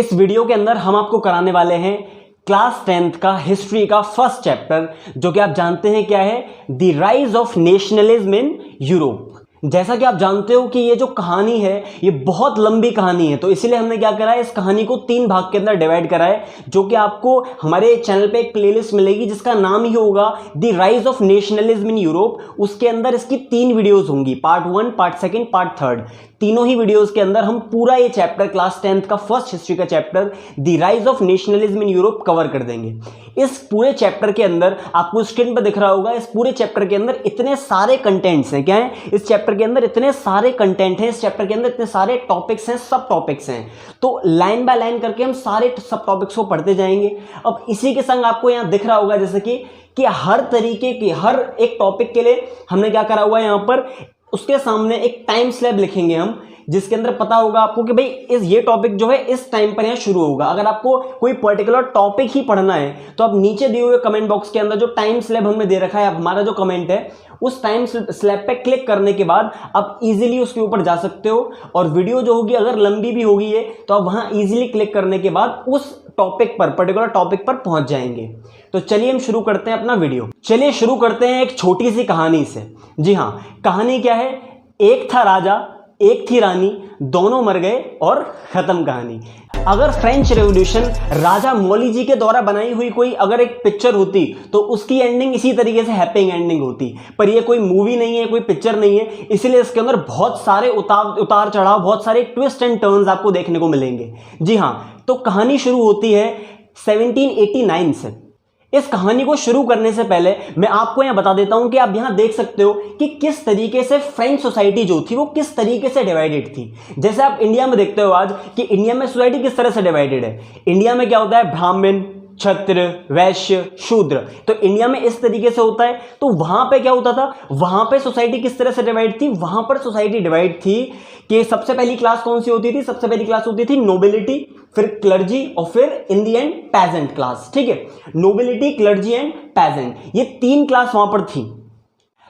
इस वीडियो के अंदर हम आपको कराने वाले हैं क्लास 10th का हिस्ट्री का फर्स्ट चैप्टर, जो कि आप जानते हैं क्या है, the rise of nationalism in Europe. जैसा कि आप जानते हो कि ये जो कहानी है ये बहुत लंबी कहानी है, तो इसीलिए हमने क्या करा है, इस कहानी को 3 भाग के अंदर डिवाइड करा है, जो कि आपको हमारे चैनल पे एक प्लेलिस्ट मिलेगी जिसका नाम ही होगा the rise of nationalism in Europe. उसके अंदर इसकी 3 वीडियोस होंगी, पार्ट 1, पार्ट 2, पार्ट 3। तीनों ही वीडियोस के अंदर हम पूरा ये चैप्टर क्लास 10th का फर्स्ट हिस्ट्री का chapter the rise of nationalism in Europe cover कर देंगे। इस पूरे चैप्टर के अंदर आपको स्क्रीन पर दिख रहा होगा, इस पूरे चैप्टर के अंदर इतने सारे कंटेंट्स हैं। क्या है? इस चैप्टर के अंदर इतने सारे कंटेंट हैं, इस चैप्टर के अंदर इतने सारे टॉपिक्स हैं, सब टॉपिक्स हैं। तो लाइन बाय लाइन करके हम सारे सब टॉपिक्स को पढ़ते जाएंगे। अब इसी के संग आपको यहाँ दिख रहा होगा जैसे कि हर तरीके की हर एक टॉपिक के लिए हमने क्या करा हुआ है, यहाँ पर उसके सामने एक टाइम स्लैब लिखेंगे हम, जिसके अंदर पता होगा आपको कि भाई ये टॉपिक जो है इस टाइम पर यहाँ शुरू होगा। अगर आपको कोई पर्टिकुलर टॉपिक ही पढ़ना है तो आप नीचे दिए हुए कमेंट बॉक्स के अंदर जो टाइम स्लैब हमने दे रखा है, हमारा जो कमेंट है, उस टाइम स्लैब पे क्लिक करने के बाद आप इजीली उसके ऊपर जा सकते हो। और वीडियो जो होगी अगर लंबी भी होगी है तो आप वहां इजीली क्लिक करने के बाद उस टॉपिक पर, पर्टिकुलर टॉपिक पर पहुंच जाएंगे। तो चलिए हम शुरू करते हैं अपना वीडियो। चलिए शुरू करते हैं एक छोटी सी कहानी से। जी हाँ, कहानी क्या है? एक था राजा, एक थी रानी, दोनों मर गए और खत्म कहानी। अगर फ्रेंच रेवोल्यूशन राजा मौली जी के द्वारा बनाई हुई कोई अगर एक पिक्चर होती तो उसकी एंडिंग इसी तरीके से हैप्पी एंडिंग होती, पर ये कोई मूवी नहीं है, कोई पिक्चर नहीं है, इसलिए इसके अंदर बहुत सारे उतार चढ़ाव, बहुत सारे ट्विस्ट एंड टर्न्स आपको देखने को मिलेंगे। जी हाँ, तो कहानी शुरू होती है 1789 से। इस कहानी को शुरू करने से पहले मैं आपको यहां बता देता हूं कि आप यहां देख सकते हो कि किस तरीके से फ्रेंच सोसाइटी जो थी वो किस तरीके से डिवाइडेड थी। जैसे आप इंडिया में देखते हो आज कि इंडिया में सोसाइटी किस तरह से डिवाइडेड है। इंडिया में क्या होता है? ब्राह्मण, क्षत्रिय, वैश्य, शूद्र। तो इंडिया में इस तरीके से होता है। तो वहां पे क्या होता था? वहां पे सोसाइटी किस तरह से डिवाइड थी? वहां पर सोसाइटी डिवाइड थी कि सबसे पहली क्लास कौन सी होती थी? सबसे पहली क्लास होती थी नोबिलिटी, फिर क्लर्जी और फिर इन दी एंड पेजेंट क्लास। ठीक है, नोबिलिटी, क्लर्जी एंड पेजेंट, ये 3 क्लास वहां पर थी।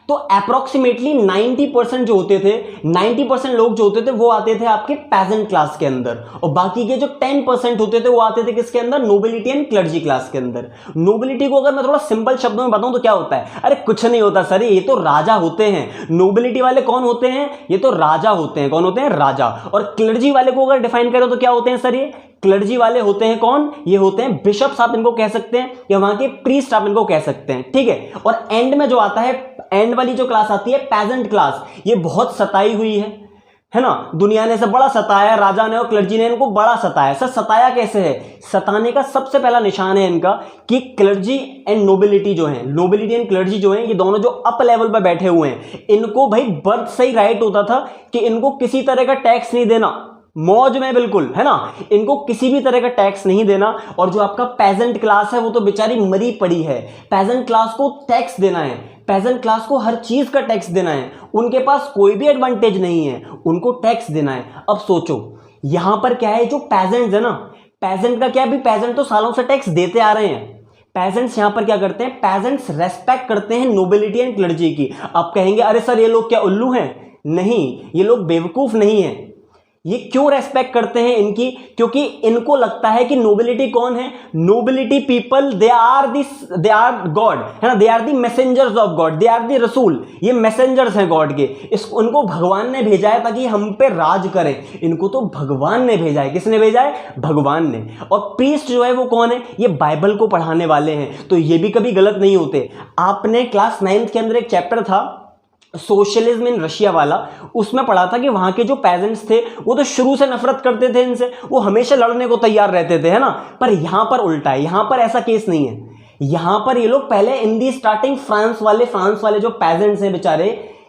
तो अप्रोक्सीमेटली 90% जो होते थे, 90% लोग जो होते थे वो आते थे आपके पेजेंट क्लास के अंदर, और बाकी के जो 10% होते थे वो आते थे किसके अंदर? नोबिलिटी एंड क्लर्जी क्लास के अंदर। नोबिलिटी को अगर मैं थोड़ा सिंपल शब्दों में बताऊं तो क्या होता है? अरे कुछ नहीं होता सर, ये तो राजा होते हैं। नोबिलिटी वाले कौन होते हैं? ये तो राजा होते हैं। कौन होते हैं? राजा। और क्लर्जी वाले को अगर डिफाइन करें तो क्या होते हैं सर? ये क्लर्जी वाले होते हैं कौन? ये होते हैं बिशप्स, आप इनको कह सकते हैं, या वहां के प्रीस्ट आप इनको कह सकते हैं। ठीक है, और एंड में जो आता है, एंड वाली जो क्लास आती है पेजेंट क्लास, ये बहुत सताई हुई है ना। दुनिया ने इसे बड़ा सताया, राजा ने और क्लर्जी ने इनको बड़ा सताया। सर सताया कैसे है? सताने का सबसे पहला निशान है इनका कि क्लर्जी एंड नोबिलिटी जो है, नोबिलिटी एंड क्लर्जी जो है, ये दोनों जो अप लेवल पर बैठे हुए हैं, इनको भाई बर्थ से ही राइट होता था कि इनको किसी तरह का टैक्स नहीं देना, मौज में बिल्कुल, है ना, इनको किसी भी तरह का टैक्स नहीं देना। और जो आपका पेजेंट क्लास है वो तो बेचारी मरी पड़ी है। पेजेंट क्लास को टैक्स देना है, पेजेंट क्लास को हर चीज का टैक्स देना है, उनके पास कोई भी एडवांटेज नहीं है, उनको टैक्स देना है। अब सोचो यहां पर क्या है, जो पेजेंट्स है ना, पेजेंट का क्या है? पेजेंट तो सालों से टैक्स देते आ रहे हैं। पेजेंट्स यहां पर क्या करते हैं? पेजेंट्स रेस्पेक्ट करते हैं नोबिलिटी एंड क्लर्जी की। आप कहेंगे अरे सर ये लोग क्या उल्लू हैं? नहीं, ये लोग बेवकूफ नहीं है। ये क्यों रेस्पेक्ट करते हैं इनकी? क्योंकि इनको लगता है कि नोबिलिटी कौन है? Nobility people, they are God, है ना, they are the messengers of God, they are the रसूल, ये मैसेंजर्स हैं गॉड के। उनको भगवान ने भेजा है ताकि हम पे राज करें। इनको तो भगवान ने भेजा है। किसने भेजा है? भगवान ने। और प्रीस्ट जो है वो कौन है? ये बाइबल को पढ़ाने वाले हैं, तो ये भी कभी गलत नहीं होते। आपने क्लास 9th के अंदर एक चैप्टर था सोशलिज्म इन रशिया वाला, उसमें पढ़ा था कि वहां के जो पेजेंट्स थे वो तो शुरू से नफरत करते थे इनसे, वो हमेशा लड़ने को तैयार रहते थे, है ना। पर यहां पर उल्टा है, यहां पर ऐसा केस नहीं है। यहां पर ये लोग पहले इन दी स्टार्टिंग फ्रांस वाले जो पेजेंट्स हैं बेचारे,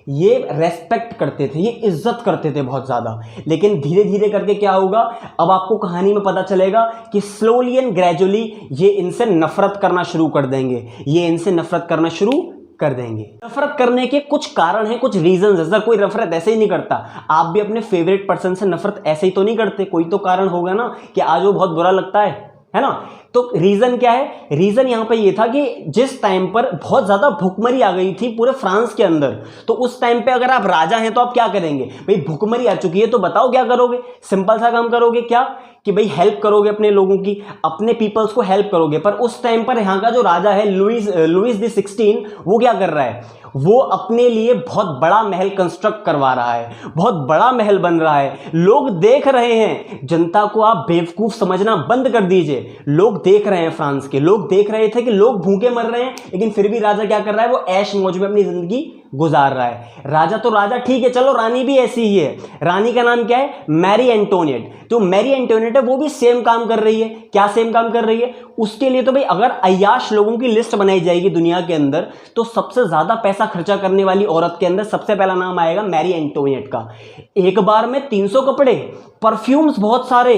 ये रेस्पेक्ट करते थे, ये इज्जत करते थे बहुत ज्यादा। लेकिन धीरे धीरे करके क्या होगा, अब आपको कहानी में पता चलेगा कि स्लोली एंड ग्रेजुअली ये इनसे नफरत करना शुरू कर देंगे, ये इनसे नफरत करना शुरू कर देंगे। नफरत करने के कुछ कारण हैं, कुछ रीजंस है। सर कोई नफरत ऐसे ही नहीं करता, आप भी अपने फेवरेट पर्सन से नफरत ऐसे ही तो नहीं करते, कोई तो कारण होगा ना कि आज वो बहुत बुरा लगता है ना। तो रीजन क्या है? रीजन यहां पे ये था कि जिस टाइम पर बहुत ज्यादा भुखमरी आ गई थी पूरे फ्रांस के अंदर, तो उस टाइम पे अगर आप राजा हैं तो आप क्या करेंगे भाई? भुखमरी आ चुकी है तो बताओ क्या करोगे? सिंपल सा काम करोगे, क्या कि भाई हेल्प करोगे अपने लोगों की, अपने पीपल्स को हेल्प करोगे। पर उस टाइम पर यहाँ का जो राजा है लुइस द 16, वो क्या कर रहा है? वो अपने लिए बहुत बड़ा महल कंस्ट्रक्ट करवा रहा है, बहुत बड़ा महल बन रहा है, लोग देख रहे हैं। जनता को आप बेवकूफ समझना बंद कर दीजिए। लोग देख रहे हैं, फ्रांस के लोग देख रहे थे कि लोग भूखे मर रहे हैं, लेकिन फिर भी राजा क्या कर रहा है? वो ऐश मौज में अपनी जिंदगी गुजार रहा है। राजा तो राजा ठीक है, चलो रानी भी ऐसी ही है। रानी का नाम क्या है? मैरी एंटोनियट। तो मैरी एंटोनियट है, वो भी सेम काम कर रही है। क्या सेम काम कर रही है? उसके लिए तो भाई अगर अय्याश लोगों की लिस्ट बनाई जाएगी दुनिया के अंदर, तो सबसे ज्यादा पैसा खर्चा करने वाली औरत के अंदर सबसे पहला नाम आएगा मैरी एंटोनियट का। एक बार में 300 कपड़े, परफ्यूम्स बहुत सारे,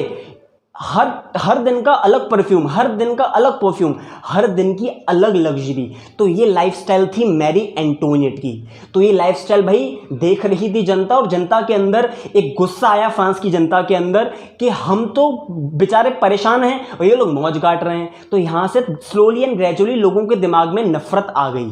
हर दिन का अलग परफ्यूम, हर दिन का अलग परफ्यूम, हर दिन की अलग लग्जरी। तो ये लाइफस्टाइल थी मैरी एंटोनियट की। तो ये लाइफस्टाइल भाई देख रही थी जनता, और जनता के अंदर एक गुस्सा आया, फ्रांस की जनता के अंदर, कि हम तो बेचारे परेशान हैं और ये लोग मौज काट रहे हैं। तो यहां से स्लोली एंड ग्रेजुअली लोगों के दिमाग में नफरत आ गई।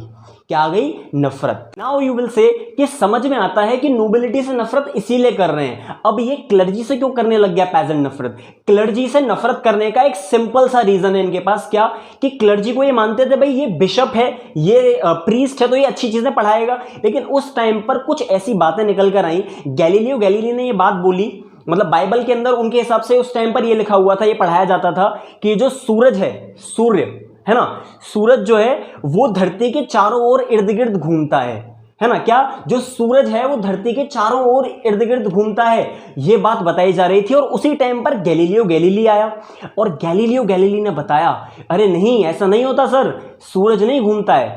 क्या आ गई? नफरत। नाउ यू विल से कि समझ में आता है कि नोबिलिटी से नफरत इसीलिए कर रहे हैं। अब ये क्लर्जी से क्यों करने लग गया पेजेंट नफरत? क्लर्जी से नफरत करने का एक सिंपल सा रीजन है इनके पास, क्या कि क्लर्जी को ये मानते थे भाई ये बिशप है, ये प्रीस्ट है, तो ये अच्छी चीजें पढ़ाएगा। लेकिन उस टाइम पर कुछ ऐसी बातें निकल कर आई। गैलीलियो ने ये बात बोली, मतलब बाइबल के अंदर उनके हिसाब से उस टाइम पर ये लिखा हुआ था, ये पढ़ाया जाता था कि जो सूरज है, सूर्य है ना, सूरज जो है वो धरती के चारों ओर इर्द गिर्द घूमता है ना। क्या? जो सूरज है वो धरती के चारों ओर इर्द गिर्द घूमता है, ये बात बताई जा रही थी। और उसी टाइम पर गैलीलियो आया, और गैलीलियो ने बताया, अरे नहीं, ऐसा नहीं होता सर, सूरज नहीं घूमता है।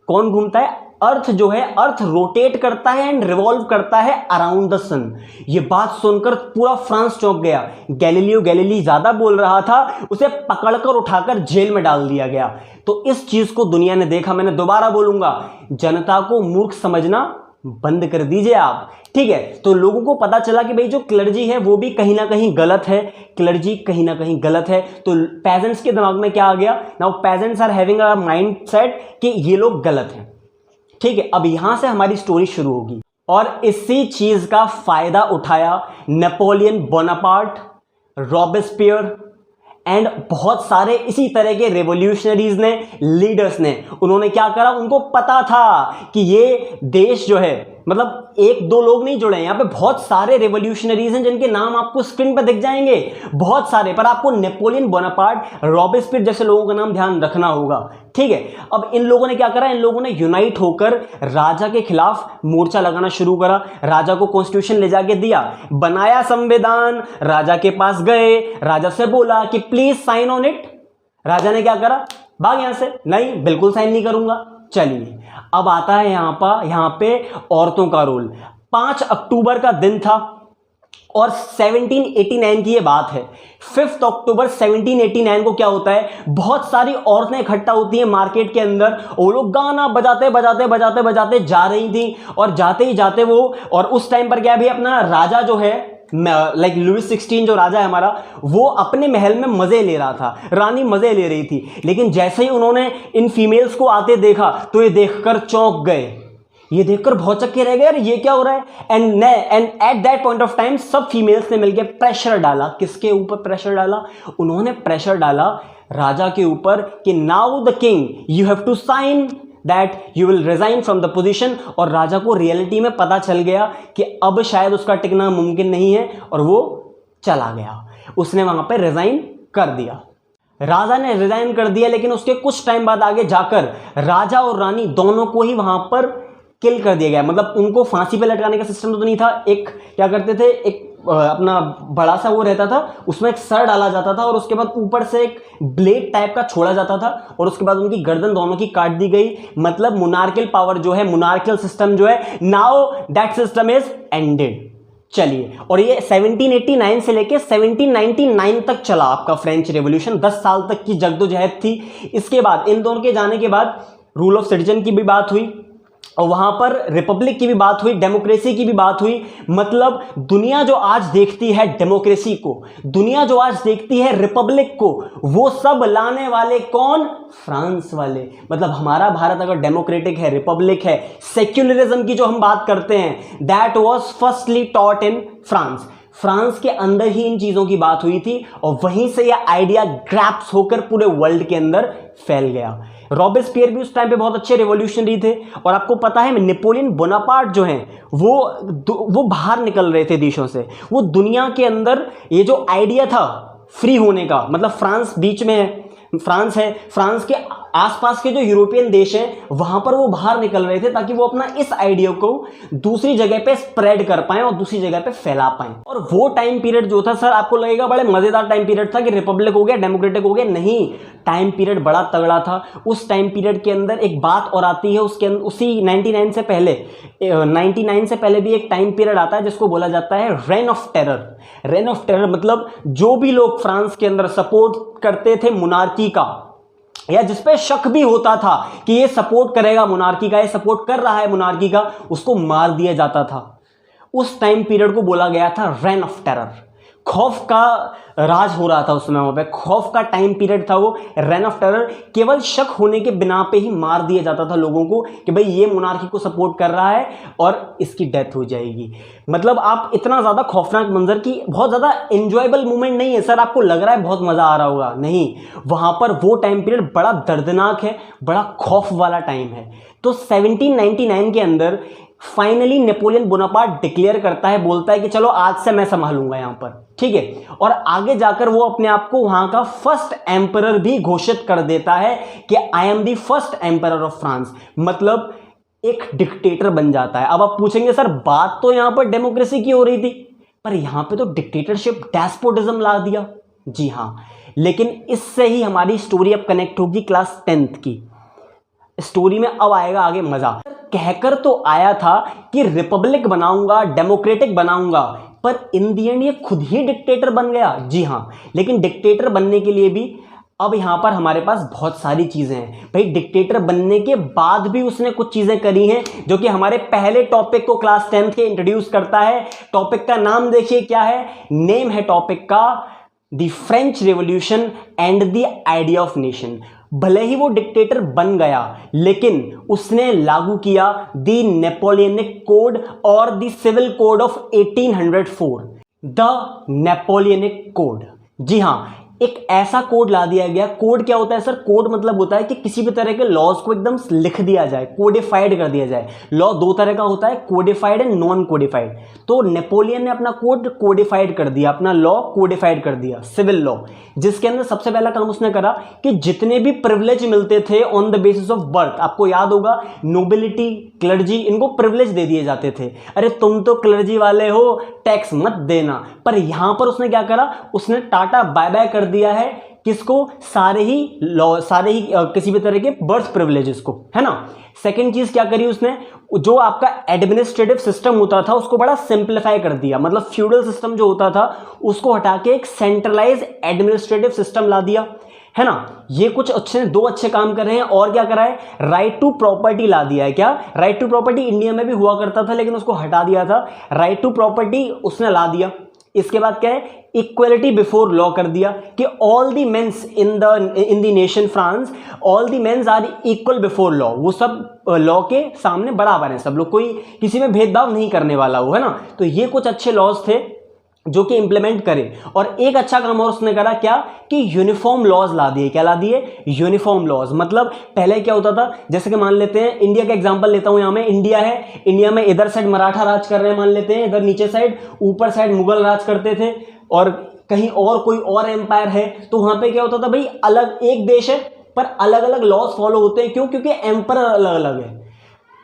कौन घूमता है? अर्थ जो है, अर्थ रोटेट करता है एंड रिवॉल्व करता है अराउंड द सन। ये बात सुनकर पूरा फ्रांस चौंक गया। गैलीलियो ज्यादा बोल रहा था, उसे पकड़कर उठाकर जेल में डाल दिया गया। तो इस चीज को दुनिया ने देखा। मैंने दोबारा बोलूंगा, जनता को मूर्ख समझना बंद कर दीजिए आप, ठीक है। तो लोगों को पता चला कि भाई जो क्लर्जी है वो भी कहीं ना कहीं गलत है, क्लर्जी कहीं ना कहीं गलत है। तो पेजेंट्स के दिमाग में क्या आ गया? Now peasants are having a mindset कि ये लोग गलत हैं, ठीक है। अब यहां से हमारी स्टोरी शुरू होगी, और इसी चीज का फायदा उठाया नेपोलियन बोनापार्ट, रॉबेस्पियर एंड बहुत सारे इसी तरह के रेवोल्यूशनरीज ने, लीडर्स ने। उन्होंने क्या करा? उनको पता था कि ये देश जो है, मतलब एक दो लोग नहीं जुड़े, यहां पे बहुत सारे रेवोल्यूशनरीज हैं जिनके नाम आपको स्क्रीन पर दिख जाएंगे, बहुत सारे। पर आपको नेपोलियन बोनापार्ट, रॉबेस्पियर जैसे लोगों का नाम ध्यान रखना होगा, ठीक है। अब इन लोगों ने क्या करा? इन लोगों ने यूनाइट होकर राजा के खिलाफ मोर्चा लगाना शुरू करा। राजा को कॉन्स्टिट्यूशन ले जाके दिया, बनाया संविधान, राजा के पास गए, राजा से बोला कि प्लीज साइन ऑन इट। राजा ने क्या करा? भाग यहां से, नहीं बिल्कुल साइन नहीं करूंगा। चलिए, अब आता है यहां पे औरतों का रोल। 5 अक्टूबर का दिन था और 1789 की ये बात है। 5 अक्टूबर 1789 को क्या होता है? बहुत सारी औरतें इकट्ठा होती हैं मार्केट के अंदर, वो लोग गाना बजाते जा रही थी। और जाते ही जाते वो, और उस टाइम पर क्या भी अपना राजा जो है, लाइक लुइस 16 जो राजा है हमारा, वो अपने महल में मजे ले रहा था, रानी मजे ले रही थी। लेकिन जैसे ही उन्होंने इन फीमेल्स को आते देखा तो ये देखकर चौंक गए, ये देखकर बहुत चक्के रह गए, यार ये क्या हो रहा है। And at that point of time सब फीमेल्स ने मिलकर प्रेशर डाला। किसके ऊपर प्रेशर डाला? उन्होंने प्रेशर डाला राजा के ऊपर कि now the king you have to sign that you will resign from the position. और राजा को रियलिटी में पता चल गया कि अब शायद उसका टिकना मुमकिन नहीं है, और वो चला गया। उसने वहां पर रिजाइन कर दिया। राजा ने रिजाइन कर दिया, लेकिन उसके कुछ टाइम बाद आगे जाकर राजा और रानी दोनों को ही वहां पर किल कर दिया गया। मतलब उनको फांसी पे लटकाने का सिस्टम तो नहीं था। एक क्या करते थे, एक अपना बड़ा सा वो रहता था, उसमें एक सर डाला जाता था, और उसके बाद ऊपर से एक ब्लेड टाइप का छोड़ा जाता था, और उसके बाद उनकी गर्दन दोनों की काट दी गई। मतलब मोनार्कियल पावर जो है, मोनार्कियल सिस्टम जो है, now that system is ended. चलिए, और ये 1789 से लेके 1799 तक चला आपका फ्रेंच रेवोल्यूशन। 10 साल तक की जद्दोजहद थी। इसके बाद इन दोनों के जाने के बाद रूल ऑफ सिटीजन की भी बात हुई, और वहां पर रिपब्लिक की भी बात हुई, डेमोक्रेसी की भी बात हुई। मतलब दुनिया जो आज देखती है डेमोक्रेसी को, दुनिया जो आज देखती है रिपब्लिक को, वो सब लाने वाले कौन? फ्रांस वाले। मतलब हमारा भारत अगर डेमोक्रेटिक है, रिपब्लिक है, सेक्युलरिज्म की जो हम बात करते हैं, that was firstly taught in France. France के अंदर ही इन चीजों की बात हुई थी और वहीं से यह आइडिया ग्रैप्स होकर पूरे वर्ल्ड के अंदर फैल गया। रॉबेस्पियर भी उस टाइम पे बहुत अच्छे रेवोल्यूशनरी थे और आपको पता है नेपोलियन बोनापार्ट जो हैं वो बाहर निकल रहे थे देशों से। वो दुनिया के अंदर ये जो आइडिया था फ्री होने का, मतलब फ्रांस बीच में है, फ्रांस है, फ्रांस के आसपास के जो यूरोपियन देश हैं वहां पर वो बाहर निकल रहे थे ताकि वो अपना इस आइडिया को दूसरी जगह पे स्प्रेड कर पाएं और दूसरी जगह पे फैला पाएं। और वो टाइम पीरियड जो था सर, आपको लगेगा बड़े मजेदार टाइम पीरियड था कि रिपब्लिक हो गया, डेमोक्रेटिक हो गया। नहीं, टाइम पीरियड बड़ा तगड़ा था। उस टाइम पीरियड के अंदर एक बात और आती है, उसके अंदर उसी 99 से पहले भी एक टाइम पीरियड आता है जिसको बोला जाता है rain of terror. Rain of terror मतलब जो भी लोग फ्रांस के अंदर सपोर्ट करते थे मोनार्की का, या जिसपे शक भी होता था कि ये सपोर्ट करेगा मोनार्की का, ये सपोर्ट कर रहा है मोनार्की का, उसको मार दिया जाता था। उस टाइम पीरियड को बोला गया था रेन ऑफ टेरर। खौफ का राज हो रहा था उस समय, वहां पे खौफ का टाइम पीरियड था वो, रेन ऑफ टेरर। केवल शक होने के बिना पे ही मार दिया जाता था लोगों को कि भाई ये मोनार्की को सपोर्ट कर रहा है और इसकी डेथ हो जाएगी। मतलब आप इतना ज्यादा खौफनाक मंजर की बहुत ज्यादा एंजॉयबल मूवमेंट नहीं है सर। आपको लग रहा है बहुत मजा आ रहा होगा, नहीं, वहां पर वो टाइम पीरियड बड़ा दर्दनाक है, बड़ा खौफ वाला टाइम है। तो 1799 के अंदर फाइनली नेपोलियन बोनापार्ट डिक्लेयर करता है, बोलता है कि चलो आज से मैं संभालूंगा यहां पर, ठीक है। और आगे जाकर वो अपने आप को वहां का फर्स्ट एम्परर भी घोषित कर देता है कि I am the first emperor of France. मतलब एक डिक्टेटर बन जाता है। अब आप पूछेंगे सर बात तो यहां पर डेमोक्रेसी की हो रही थी, पर यहां पे तो डिक्टेटरशिप, डेस्पोटिज्म ला दिया। जी हां, लेकिन इससे ही हमारी स्टोरी अब कनेक्ट होगी क्लास 10th की स्टोरी में। अब आएगा आगे मजा। कहकर तो आया था कि रिपब्लिक बनाऊंगा, डेमोक्रेटिक बनाऊंगा, पर इन दी एंड ये खुद ही डिक्टेटर बन गया। जी हां, लेकिन डिक्टेटर बनने के लिए भी अब यहां पर हमारे पास बहुत सारी चीजें हैं भाई। डिक्टेटर बनने के बाद भी उसने कुछ चीजें करी हैं जो कि हमारे पहले टॉपिक को क्लास 10th के इंट्रोड्यूस करता है। टॉपिक का नाम देखिए क्या है, नेम है टॉपिक का the French revolution and the idea of nation. भले ही वो डिक्टेटर बन गया, लेकिन उसने लागू किया द नेपोलियनिक कोड और the civil code of 1804, the Napoleonic code. जी हां, एक ऐसा कोड ला दिया गया। कोड क्या होता है सर? कोड मतलब होता है कि किसी भी तरह के लॉज को एकदम लिख दिया जाए, कोडिफाइड कर दिया जाए। लॉ दो तरह का होता है, कोडिफाइड एंड नॉन कोडिफाइड। तो नेपोलियन ने अपना कोड कोडिफाइड कर दिया, अपना लॉ कोडिफाइड कर दिया, सिविल लॉ, जिसके अंदर सबसे पहला काम उसने करा कि जितने भी प्रिविलेज मिलते थे on the basis of birth, आपको याद होगा नोबिलिटी, क्लर्जी, इनको प्रिविलेज दे दिए जाते थे। अरे तुम तो क्लर्जी वाले हो, टैक्स मत देना। पर यहां पर उसने क्या करा, उसने टाटा बाय बाय कर दिया है किसको? सारे ही किसी भी तरह के बर्थ प्रिविलेजेस को, है ना। सेकंड चीज क्या करी उसने, जो आपका एडमिनिस्ट्रेटिव सिस्टम होता था उसको बड़ा सिंप्लीफाई कर दिया। मतलब फ्यूडल सिस्टम जो होता था उसको हटा के एक सेंट्रलाइज एडमिनिस्ट्रेटिव सिस्टम ला दिया, है ना। ये कुछ दो अच्छे काम कर रहे हैं। और क्या करा है, राइट टू प्रॉपर्टी ला दिया है। क्या राइट टू प्रॉपर्टी इंडिया में भी हुआ करता था लेकिन उसको हटा दिया था, राइट टू प्रॉपर्टी उसने ला दिया। इसके बाद क्या है, इक्वलिटी बिफोर लॉ कर दिया कि all the mens in the nation France, all the mens are equal before law. वो सब लॉ के सामने बराबर हैं, सब लोग, कोई किसी में भेदभाव नहीं करने वाला हो, है ना। तो ये कुछ अच्छे लॉज थे जो कि इंप्लीमेंट करे। और एक अच्छा काम और उसने करा क्या कि यूनिफॉर्म लॉज ला दिए। क्या ला दिए? Uniform laws. मतलब पहले क्या होता था, जैसे कि मान लेते हैं इंडिया का एग्जांपल लेता हूं, यहां में इंडिया है, इंडिया में इधर साइड मराठा राज कर रहे हैं मान लेते हैं, इधर नीचे साइड ऊपर साइड मुगल राज करते थे, और कहीं और कोई और एम्पायर है। तो वहां पे क्या होता था भाई, अलग एक देश है पर अलग अलग लॉज फॉलो होते हैं। क्यों? क्योंकि एम्पायर अलग अलग है।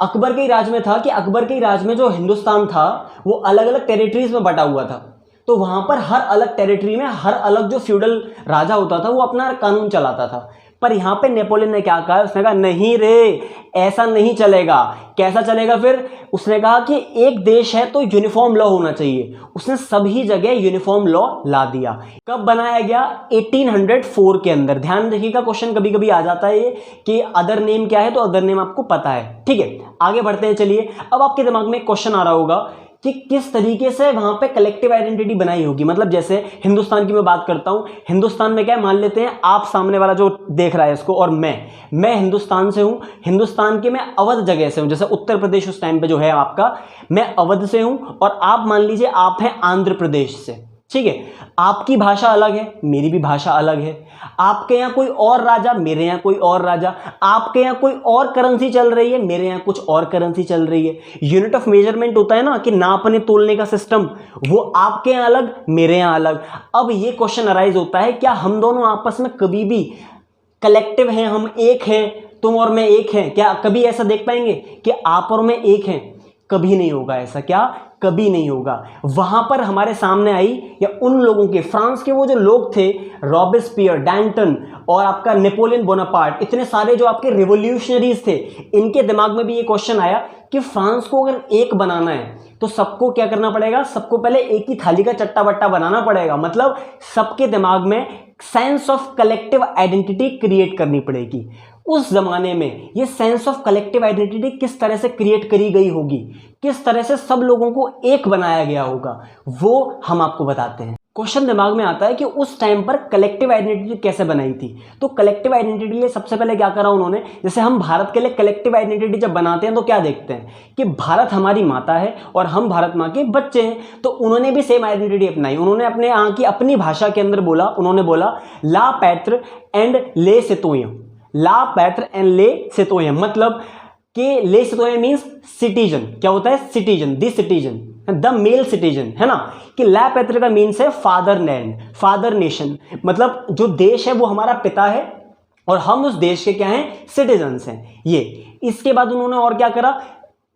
अकबर के राज में था कि अकबर के राज में जो हिंदुस्तान था वो अलग अलग टेरिटरीज में बटा हुआ था। तो वहां पर हर अलग टेरिटरी में हर अलग जो फ्यूडल राजा होता था वो अपना कानून चलाता था। पर यहां पे नेपोलियन ने क्या कहा, उसने कहा नहीं रे, ऐसा नहीं चलेगा। कैसा चलेगा फिर? उसने कहा कि एक देश है तो यूनिफॉर्म लॉ होना चाहिए। उसने सभी जगह यूनिफॉर्म लॉ ला दिया। कब बनाया गया? 1804 के अंदर। ध्यान रखिएगा, क्वेश्चन कभी कभी आ जाता है कि अदर नेम क्या है, तो अदर नेम आपको पता है। ठीक है, आगे बढ़ते हैं। चलिए, अब आपके दिमाग में एक क्वेश्चन आ रहा होगा कि किस तरीके से वहां पे कलेक्टिव आइडेंटिटी बनाई होगी। मतलब जैसे हिंदुस्तान की मैं बात करता हूं, हिंदुस्तान में क्या है, मान लेते हैं आप सामने वाला जो देख रहा है इसको, और मैं हिंदुस्तान से हूं, हिंदुस्तान के मैं अवध जगह से हूं, जैसे उत्तर प्रदेश उस टाइम पे जो है आपका, मैं अवध से हूं, और आप मान लीजिए आप हैं आंध्र प्रदेश से। ठीक है, आपकी भाषा अलग है, मेरी भी भाषा अलग है। आपके यहाँ कोई और राजा, मेरे यहाँ कोई और राजा। आपके यहाँ कोई और करेंसी चल रही है, मेरे यहाँ कुछ और करेंसी चल रही है। यूनिट ऑफ मेजरमेंट होता है ना, कि नापने तोलने का सिस्टम, वो आपके यहाँ अलग, मेरे यहाँ अलग। अब ये क्वेश्चन अराइज होता है, क्या हम दोनों आपस में कभी भी कलेक्टिव हैं, हम एक हैं, तुम और मैं एक हैं? क्या कभी ऐसा देख पाएंगे कि आप और मैं एक हैं? कभी नहीं होगा ऐसा। क्या? कभी नहीं होगा। वहां पर हमारे सामने आई, या उन लोगों के, फ्रांस के वो जो लोग थे, रॉबेस्पियर, डैंटन और आपका नेपोलियन बोनापार्ट, इतने सारे जो आपके रिवोल्यूशनरीज थे, इनके दिमाग में भी ये क्वेश्चन आया कि फ्रांस को अगर एक बनाना है तो सबको क्या करना पड़ेगा? सबको पहले एक ही थाली का चट्टा बट्टा बनाना पड़ेगा। मतलब सबके दिमाग में sense of collective identity create करनी पड़ेगी। उस जमाने में ये सेंस ऑफ कलेक्टिव आइडेंटिटी किस तरह से क्रिएट करी गई होगी, किस तरह से सब लोगों को एक बनाया गया होगा, वो हम आपको बताते हैं। क्वेश्चन दिमाग में आता है कि उस टाइम पर कलेक्टिव आइडेंटिटी कैसे बनाई थी। तो कलेक्टिव आइडेंटिटी के लिए सबसे पहले क्या करा उन्होंने, जैसे हम भारत के लिए कलेक्टिव आइडेंटिटी जब बनाते हैं तो क्या देखते हैं कि भारत हमारी माता है और हम भारत माँ के बच्चे हैं। तो उन्होंने भी सेम आइडेंटिटी अपनाई। उन्होंने अपने यहाँ की अपनी भाषा के अंदर बोला, उन्होंने बोला ला patrie and le सितोयम। La patrie and le सितोयम मतलब कि ले सितोयम मीन्स सिटीजन। क्या होता है? Citizen, the citizen, the male citizen, है ना। कि ला पैत्र का मीन्स है फादर लैंड, फादर नेशन, मतलब जो देश है वो हमारा पिता है और हम उस देश के क्या हैं? सिटीजन्स हैं। ये इसके बाद उन्होंने और क्या करा,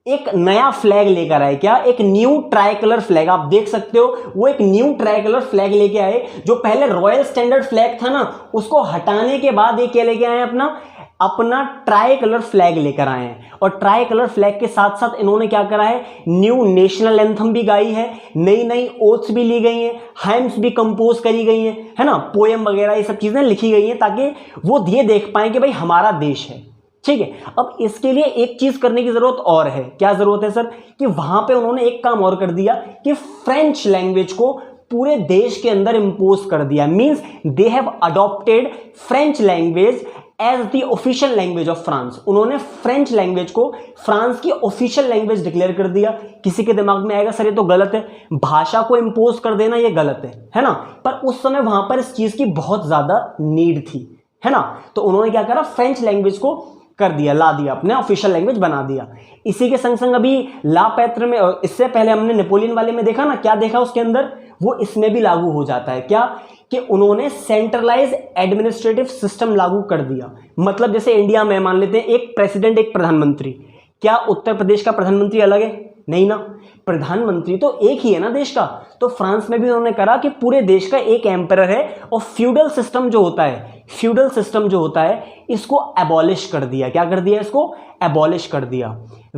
एक नया फ्लैग लेकर आए। क्या? एक न्यू ट्राई कलर फ्लैग। आप देख सकते हो वो एक न्यू ट्राई कलर फ्लैग लेके आए। जो पहले रॉयल स्टैंडर्ड फ्लैग था ना, उसको हटाने के बाद ये क्या लेके आए? अपना ट्राई कलर फ्लैग लेकर आए हैं। और ट्राई कलर फ्लैग के साथ साथ इन्होंने क्या करा है? न्यू नेशनल एंथम भी गाई है, नई नई ओथ्स भी ली गई हैं, हाइम्स भी कंपोज करी गई हैं, है ना, पोएम वगैरह ये सब चीजें लिखी गई हैं, ताकि वो ये देख पाए कि भाई हमारा देश है। ठीक है, अब इसके लिए एक चीज करने की जरूरत और है। क्या जरूरत है सर? कि वहां पे उन्होंने एक काम और कर दिया कि फ्रेंच लैंग्वेज को पूरे देश के अंदर इंपोज कर दिया। Means they have adopted French language as the official language of France. उन्होंने फ्रेंच लैंग्वेज को फ्रांस की ऑफिशियल लैंग्वेज डिक्लेयर कर दिया। किसी के दिमाग में आएगा सर ये तो गलत है, भाषा को इंपोज कर देना ये गलत है ना। पर उस समय वहां पर इस चीज की बहुत ज्यादा नीड थी, है ना। तो उन्होंने क्या करा? फ्रेंच लैंग्वेज को कर दिया, ला दिया, अपने ऑफिशियल लैंग्वेज बना दिया। इसी के संग संग अभी ला पैत्र में, इससे पहले हमने नेपोलियन वाले में देखा ना, क्या देखा उसके अंदर, वो इसमें भी लागू हो जाता है। क्या? कि उन्होंने सेंट्रलाइज एडमिनिस्ट्रेटिव सिस्टम लागू कर दिया। मतलब जैसे इंडिया में मान लेते हैं एक प्रेसिडेंट, एक प्रधानमंत्री। क्या उत्तर प्रदेश का प्रधानमंत्री अलग है? नहीं ना, प्रधानमंत्री तो एक ही है ना देश का। तो फ्रांस में भी उन्होंने करा कि पूरे देश का एक एम्परर है, और फ्यूडल सिस्टम जो होता है, फ्यूडल सिस्टम जो होता है, इसको एबॉलिश कर दिया। क्या कर दिया? इसको एबॉलिश कर दिया।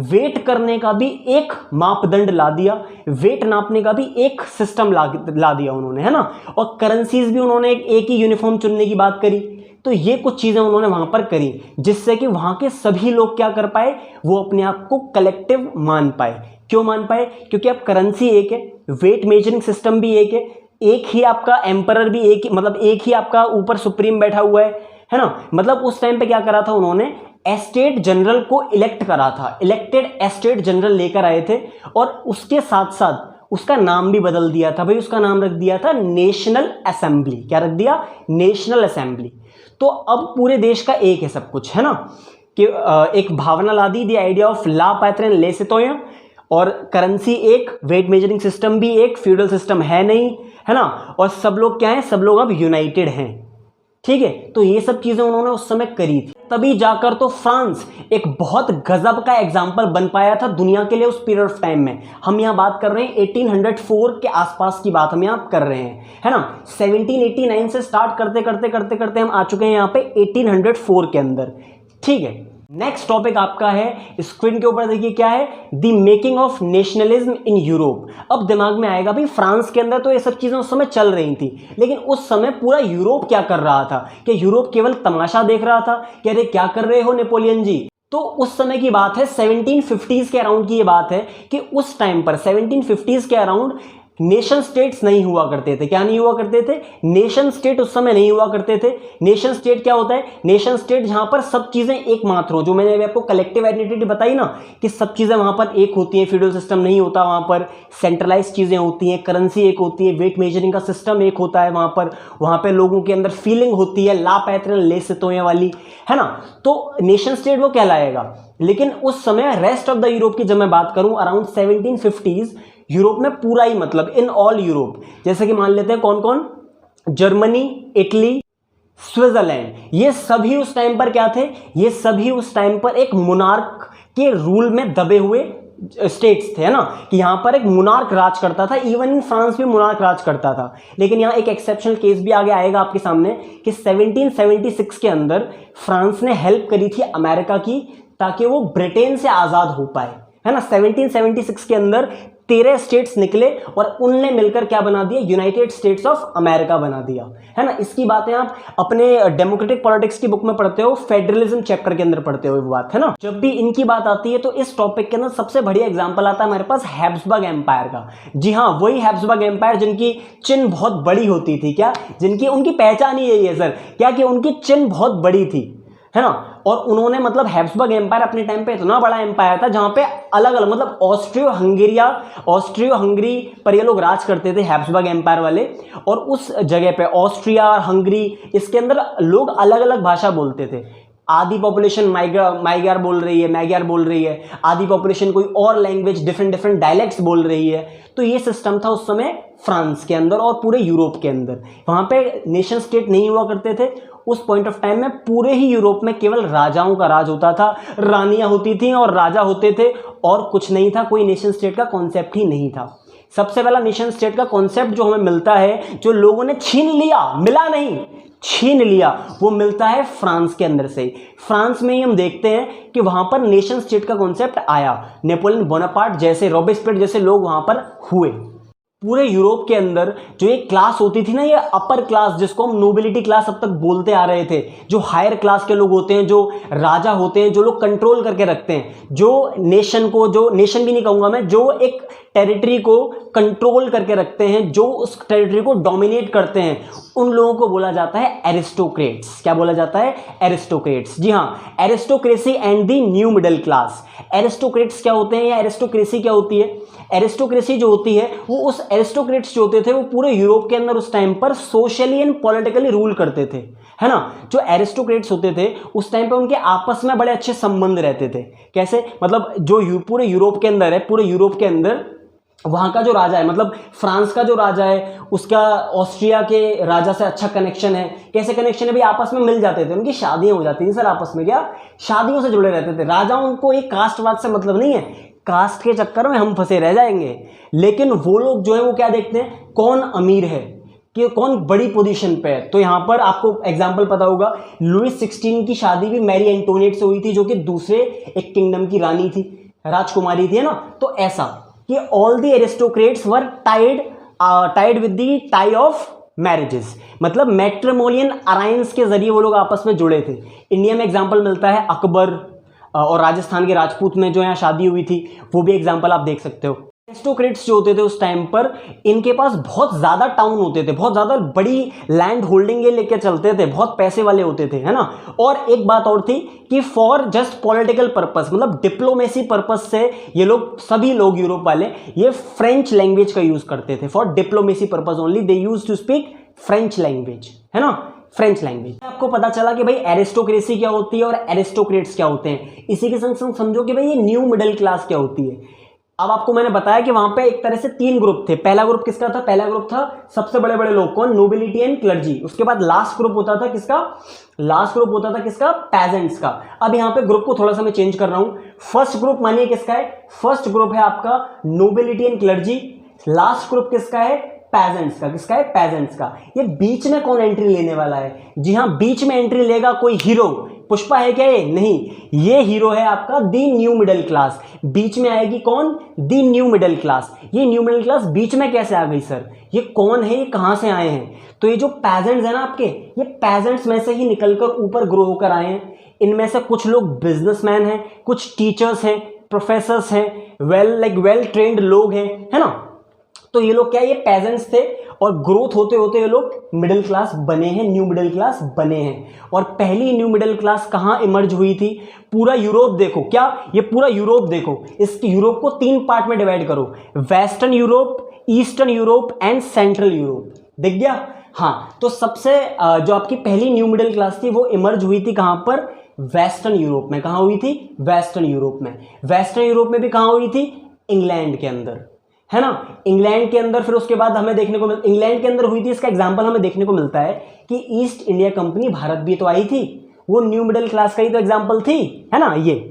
वेट करने का भी एक मापदंड ला दिया, वेट नापने का भी एक सिस्टम ला दिया उन्होंने, है ना। और करेंसीज भी उन्होंने एक ही यूनिफॉर्म चुनने की बात करी। तो ये कुछ चीजें उन्होंने वहां पर करी, जिससे कि वहां के सभी लोग क्या कर पाए? वो अपने आप को कलेक्टिव मान पाए। क्यों मान पाए? क्योंकि अब करेंसी एक है, वेट मेजरिंग सिस्टम भी एक है, एक ही आपका एम्परर भी एक, मतलब एक ही आपका ऊपर सुप्रीम बैठा हुआ है ना। मतलब उस टाइम पे क्या करा था उन्होंने? एस्टेट जनरल को इलेक्ट करा था, इलेक्टेड एस्टेट जनरल लेकर आए थे। और उसके साथ साथ उसका नाम भी बदल दिया था भाई, उसका नाम रख दिया था नेशनल असेंबली। क्या रख दिया? National assembly. तो अब पूरे देश का एक है सब कुछ, है ना। कि एक भावना ला दी, the idea of la patrie and le citoyen, और करेंसी एक, वेट मेजरिंग सिस्टम भी एक, फ्यूडल सिस्टम है नहीं, है ना। और सब लोग क्या है? सब लोग अब यूनाइटेड हैं। ठीक है, तो ये सब चीजें उन्होंने उस समय करी थी, तभी जाकर तो फ्रांस एक बहुत गजब का एग्जाम्पल बन पाया था दुनिया के लिए उस पीरियड ऑफ टाइम में। हम यहाँ बात कर रहे हैं 1804 के आसपास की बात हम यहाँ कर रहे हैं, है ना। 1789 से स्टार्ट करते करते करते करते हम आ चुके हैं यहाँ पे 1804 के अंदर, ठीक है। नेक्स्ट टॉपिक आपका है, स्क्रीन के ऊपर देखिए क्या है, the making of nationalism in Europe. अब दिमाग में आएगा भाई फ्रांस के अंदर तो ये सब चीजें उस समय चल रही थी, लेकिन उस समय पूरा यूरोप क्या कर रहा था? कि यूरोप केवल तमाशा देख रहा था कि अरे क्या कर रहे हो नेपोलियन जी? तो उस समय की बात है, 1750s के अराउंड की ये बात है कि उस टाइम पर 1750s के अराउंड नेशन स्टेट्स नहीं हुआ करते थे। क्या नहीं हुआ करते थे? नेशन स्टेट उस समय नहीं हुआ करते थे। नेशन स्टेट क्या होता है? नेशन स्टेट जहां पर सब चीजें एकमात्र हो, जो मैंने अभी आपको कलेक्टिव आइडेंटिटी बताई ना कि सब चीजें वहां पर एक होती हैं, फ्यूडल सिस्टम नहीं होता वहां पर, सेंट्रलाइज चीजें होती हैं, करेंसी एक होती है, वेट मेजरिंग का सिस्टम एक होता है वहां पर लोगों के अंदर फीलिंग होती है ला पैतरन ले सितोए वाली, है ना। तो नेशन स्टेट वो कहलाएगा। लेकिन उस समय रेस्ट ऑफ द यूरोप की जब मैं बात करूं अराउंड 1750s, यूरोप में पूरा ही मतलब इन ऑल यूरोप, जैसे कि मान लेते हैं कौन कौन, जर्मनी, इटली, स्विट्जरलैंड, ये सभी उस टाइम पर क्या थे? ये सभी उस टाइम पर एक मोनार्क के रूल में दबे हुए स्टेट्स थे, है ना, कि यहां पर एक मोनार्क राज करता था। इवन इन फ्रांस भी मोनार्क राज करता था। लेकिन यहां एक एक्सेप्शनल केस भी आगे आएगा आपके सामने कि 1776 के अंदर फ्रांस ने हेल्प करी थी अमेरिका की ताकि वो ब्रिटेन से आजाद हो पाए, है ना। 1776 के अंदर 13 स्टेट्स निकले और उनने मिलकर क्या बना दिया? यूनाइटेड स्टेट्स ऑफ अमेरिका बना दिया, है ना। इसकी बातें आप अपने डेमोक्रेटिक पॉलिटिक्स की बुक में पढ़ते हो, फेडरलिज्म चैप्टर के अंदर पढ़ते हो ये बात, है ना। जब भी इनकी बात आती है तो इस टॉपिक के अंदर सबसे बढ़िया एग्जांपल आता है हमारे पास हैब्सबर्ग एम्पायर का। जी हाँ, वही हैब्सबर्ग एम्पायर जिनकी चिन्ह बहुत बड़ी होती थी, क्या जिनकी उनकी पहचान ही यही है सर, क्या कि उनकी चिन्ह बहुत बड़ी थी, है ना। और उन्होंने मतलब हैब्सबर्ग एम्पायर अपने टाइम पे इतना बड़ा एम्पायर था जहां पे अलग अलग मतलब ऑस्ट्रियो हंगरी पर ये लोग राज करते थे हैब्सबर्ग एम्पायर वाले। और उस जगह पे ऑस्ट्रिया और हंगरी, इसके अंदर लोग अलग अलग भाषा बोलते थे। आधी पॉपुलेशन मैग्यार बोल रही है, आधी पॉपुलेशन कोई और लैंग्वेज डिफरेंट डायलेक्ट्स बोल रही है। तो ये सिस्टम था उस समय फ्रांस के अंदर और पूरे यूरोप के अंदर। वहां पे नेशन स्टेट नहीं हुआ करते थे। उस पॉइंट ऑफ टाइम में पूरे ही यूरोप में केवल राजाओं का राज होता था, रानियां होती थी और राजा होते थे, और कुछ नहीं था। कोई नेशन स्टेट का कॉन्सेप्ट ही नहीं था। सबसे पहला नेशन स्टेट का कॉन्सेप्ट जो हमें मिलता है, जो लोगों ने छीन लिया, मिला नहीं, छीन लिया, वो मिलता है फ्रांस के अंदर से। फ्रांस में ही हम देखते हैं कि वहां पर नेशन स्टेट का कॉन्सेप्ट आया। नेपोलियन बोनापार्ट जैसे, रॉबेस्पियर जैसे लोग वहां पर हुए। पूरे यूरोप के अंदर जो एक क्लास होती थी ना, ये अपर क्लास, जिसको हम नोबिलिटी क्लास अब तक बोलते आ रहे थे, जो हायर क्लास के लोग होते हैं, जो राजा होते हैं, जो लोग कंट्रोल करके रखते हैं, जो नेशन को, जो नेशन भी नहीं कहूंगा मैं, जो एक टेरिटरी को कंट्रोल करके रखते हैं, जो उस टेरिटरी को डोमिनेट करते हैं, उन लोगों को बोला जाता है एरिस्टोक्रेट्स। क्या बोला जाता है? एरिस्टोक्रेट्स। जी हाँ, aristocracy and the new middle class. Aristocrats क्या होते हैं या एरिस्टोक्रेसी क्या होती है? एरिस्टोक्रेसी जो होती है वो उस एरिस्टोक्रेट्स जो होते थे वो पूरे यूरोप के अंदर उस टाइम पर सोशली एंड पॉलिटिकली रूल करते थे, है ना। जो एरिस्टोक्रेट्स होते थे उस टाइम पे उनके आपस में बड़े अच्छे संबंध रहते थे। कैसे? मतलब जो पूरे यूरोप के अंदर है, पूरे यूरोप के अंदर वहां का जो राजा है, मतलब फ्रांस का जो राजा है, उसका ऑस्ट्रिया के राजा से अच्छा कनेक्शन है। कैसे कनेक्शन है भाई? आपस में मिल जाते थे, उनकी शादियां हो जाती थी सर, आपस में क्या शादियों से जुड़े रहते थे। राजाओं को एक कास्टवाद से मतलब नहीं है, कास्ट के चक्कर में हम फंसे रह जाएंगे। लेकिन वो लोग जो है वो क्या देखते हैं, कौन अमीर है, कि कौन बड़ी पोजीशन पे है। तो यहां पर आपको एग्जांपल पता होगा, लुइस 16 की शादी भी मैरी एंटोनिएट से हुई थी, जो कि दूसरे एक किंगडम की रानी थी, राजकुमारी थी, है ना। तो ऐसा कि all the aristocrats were tied with the tie of marriages, मतलब मैट्रिमोनियल अलायंस के जरिए वो लोग आपस में जुड़े थे। इंडिया में एग्जांपल मिलता है अकबर और राजस्थान के राजपूत में जो यहाँ शादी हुई थी, वो भी एग्जांपल आप देख सकते हो। एरिस्टोक्रेट्स जो होते थे उस टाइम पर, इनके पास बहुत ज्यादा टाउन होते थे, बहुत ज्यादा बड़ी लैंड होल्डिंग ये लेके चलते थे, बहुत पैसे वाले होते थे, है ना। और एक बात और थी कि फॉर जस्ट पॉलिटिकल पर्पस, मतलब डिप्लोमेसी पर्पस से ये लोग, सभी लोग यूरोप वाले, ये फ्रेंच लैंग्वेज का यूज करते थे। For diplomacy purpose only they use to speak French language, है ना, फ्रेंच लैंग्वेज। आपको पता चला कि भाई एरिस्टोक्रेसी क्या होती है और एरिस्टोक्रेट्स क्या होते हैं। इसी के संग संग समझो कि भाई ये न्यू मिडिल क्लास क्या होती है। अब आपको मैंने बताया कि वहां पे एक तरह से 3 ग्रुप थे। पहला ग्रुप किसका था? पहला ग्रुप था सबसे बड़े बड़े लोग, कौन? Nobility and clergy. उसके बाद लास्ट ग्रुप होता था किसका? लास्ट ग्रुप होता था किसका? पेजेंट्स का। अब यहां पे ग्रुप को थोड़ा सा मैं चेंज कर रहा हूं। फर्स्ट ग्रुप मानिए किसका है? फर्स्ट ग्रुप है आपका nobility and clergy. Last group किसका है? पेजेंट्स का। किसका है? पेजेंट्स का। ये बीच में कौन एंट्री लेने वाला है? जी हां, बीच में एंट्री लेगा कोई हीरो। पुष्पा है क्या ये? नहीं, ये हीरो है आपका दी न्यू मिडिल क्लास। बीच में आएगी कौन? दी न्यू मिडिल क्लास। ये न्यू मिडिल क्लास बीच में कैसे आ गई सर? ये कौन है? ये कहां से आए हैं? तो ये जो पेजेंट्स है ना आपके, ये पेजेंट्स में से ही निकलकर ऊपर ग्रो होकर आए हैं। इनमें से कुछ लोग बिजनेसमैन हैं, कुछ टीचर्स हैं, प्रोफेसर्स हैं, वेल ट्रेन्ड लोग हैं, है ना। तो ये लोग क्या, ये पेजेंट्स थे और ग्रोथ होते होते ये लोग मिडिल क्लास बने हैं, न्यू मिडिल क्लास बने हैं। और पहली न्यू मिडिल क्लास कहाँ इमर्ज हुई थी? पूरा यूरोप देखो, क्या ये पूरा यूरोप देखो, इस यूरोप को 3 पार्ट में डिवाइड करो, western Europe, eastern Europe and central Europe. दिख गया? हाँ, तो सबसे जो आपकी पहली न्यू मिडिल क्लास थी वो इमर्ज हुई थी कहाँ पर? वेस्टर्न यूरोप में। कहाँ हुई थी? वेस्टर्न यूरोप में। वेस्टर्न यूरोप में भी कहाँ हुई थी? इंग्लैंड के अंदर, है ना। इंग्लैंड के अंदर फिर उसके बाद हमें देखने को इंग्लैंड के अंदर हुई थी। इसका एग्जांपल हमें देखने को मिलता है कि ईस्ट इंडिया कंपनी भारत भी तो आई थी, वो न्यू मिडिल क्लास का ही तो एग्जांपल थी, है ना ये।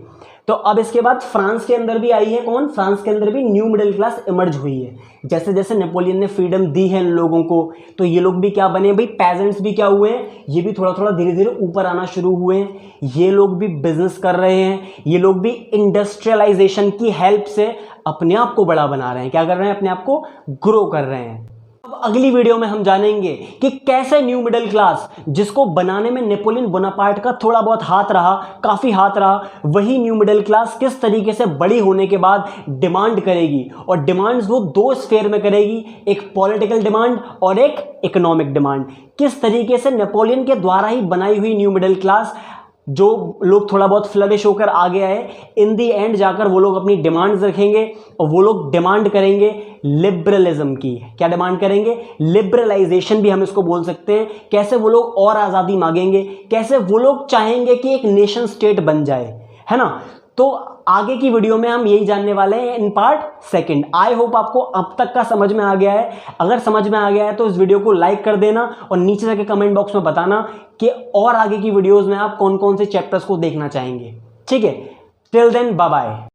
तो अब इसके बाद फ्रांस के अंदर भी आई है कौन? फ्रांस के अंदर भी न्यू मिडिल क्लास इमर्ज हुई है। जैसे जैसे नेपोलियन ने फ्रीडम दी है लोगों को, तो ये लोग भी क्या बने भाई? पेजेंट्स भी क्या हुए हैं? ये भी थोड़ा थोड़ा धीरे धीरे ऊपर आना शुरू हुए हैं। ये लोग भी बिजनेस कर रहे हैं, ये लोग भी इंडस्ट्रियलाइजेशन की हेल्प से अपने आप को बड़ा बना रहे हैं। क्या कर रहे हैं? अपने आप को ग्रो कर रहे हैं। अब अगली वीडियो में हम जानेंगे कि कैसे न्यू मिडिल क्लास, जिसको बनाने में नेपोलियन बोनापार्ट का थोड़ा बहुत हाथ रहा, काफी हाथ रहा, वही न्यू मिडिल क्लास किस तरीके से बड़ी होने के बाद डिमांड करेगी। और डिमांड्स वो 2 स्फेयर में करेगी, एक पॉलिटिकल डिमांड और एक इकोनॉमिक डिमांड। किस तरीके से नेपोलियन के द्वारा ही बनाई हुई न्यू मिडिल क्लास, जो लोग थोड़ा बहुत फ्लरिश होकर आगे आए, इन दी एंड जाकर वो लोग अपनी डिमांड्स रखेंगे और वो लोग डिमांड करेंगे लिबरलिज्म की। क्या डिमांड करेंगे? लिबरलाइजेशन भी हम इसको बोल सकते हैं। कैसे वो लोग और आज़ादी मांगेंगे, कैसे वो लोग चाहेंगे कि एक नेशन स्टेट बन जाए, है ना। तो आगे की वीडियो में हम यही जानने वाले हैं in part second. I hope आपको अब तक का समझ में आ गया है। अगर समझ में आ गया है तो इस वीडियो को लाइक कर देना और नीचे जाके कमेंट बॉक्स में बताना कि और आगे की वीडियोस में आप कौन कौन से चैप्टर्स को देखना चाहेंगे। ठीक है, टिल देन बाय बाय।